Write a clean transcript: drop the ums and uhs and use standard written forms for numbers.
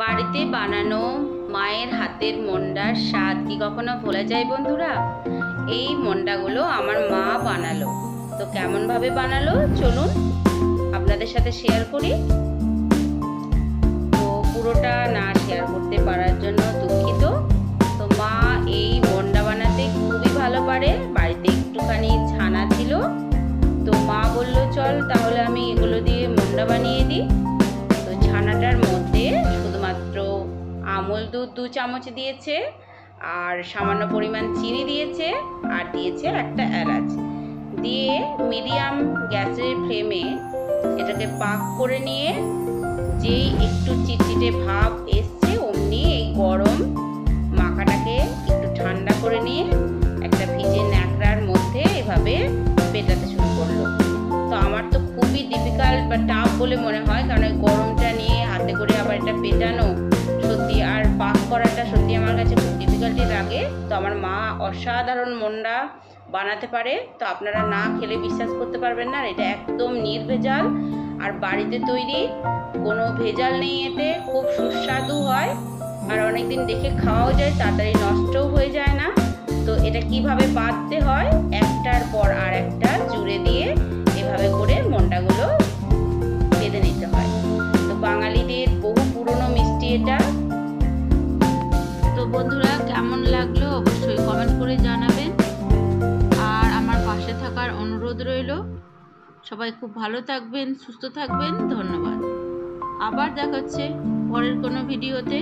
বাড়িতে বানানো মায়ের হাতের মন্ডার স্বাদ কি কখনো ভোলা যায় বন্ধুরা? এই মন্ডাগুলো আমার মা বানালো। তো কেমন ভাবে বানালো চলুন আপনাদের সাথে শেয়ার করি। তো পুরোটা না শেয়ার করতে পারার জন্য দুঃখিত। তো মা এই মন্ডা বানাতে খুবই ভালো পারে। বাড়িতে একটুখানি ছানা ছিল, তো মা বলল চল তাহলে আমি এগুলো দিয়ে মন্ডা বানিয়ে দিই। তো ছানাটার মধ্যে শুধুমাত্র আমুল দুধ 2 চামচ দিয়েছে, আর সামান্য পরিমাণ চিনি দিয়েছে, আর দিয়েছে একটা এলাচ দিয়ে মিডিয়াম গ্যাসের ফ্লেমে এটাকে পাক করে নিয়ে যেই একটু চিটচিটে ভাব এসছে অমনি এই গরম মাখাটাকে একটু ঠান্ডা করে নিয়ে একটা ভিজে ন্যাকড়ার মধ্যে এভাবে পেটাতে শুরু করলো। তো আমার তো খুবই ডিফিকাল্ট বা টাফ বলে মনে হয়, কারণ এই গরমটা নিয়ে হাতে করে আবার এটা পেটানো সত্যি, আর পাক করাটা সত্যি আমার কাছে খুব ডিফিকাল্টি লাগে। তো আমার মা অসাধারণ মন্ডা বানাতে পারে। তো আপনারা না খেলে বিশ্বাস করতে পারবেন না, এটা একদম নির্ভেজাল আর বাড়িতে তৈরি, কোনো ভেজাল নেই এতে, খুব সুস্বাদু হয় আর অনেকদিন দেখে খাওয়াও যায়, তাড়াতাড়ি নষ্টও হয়ে যায় না। তো এটা কিভাবে বাঁধতে হয়, একটার পর আর একটা জুড়ে দিয়ে এভাবে করে মন্ডাগুলো বেঁধে নিতে হয়। তো বাঙালিদের বহু পুরনো মিষ্টি এটা। তো বন্ধুরা কেমন লাগলো অবশ্যই কমেন্ট করে জানাবেন, আর আমার পাশে থাকার অনুরোধ রইল। সবাই খুব ভালো থাকবেন, সুস্থ থাকবেন। ধন্যবাদ। আবার দেখা হচ্ছে পরের কোনো ভিডিওতে।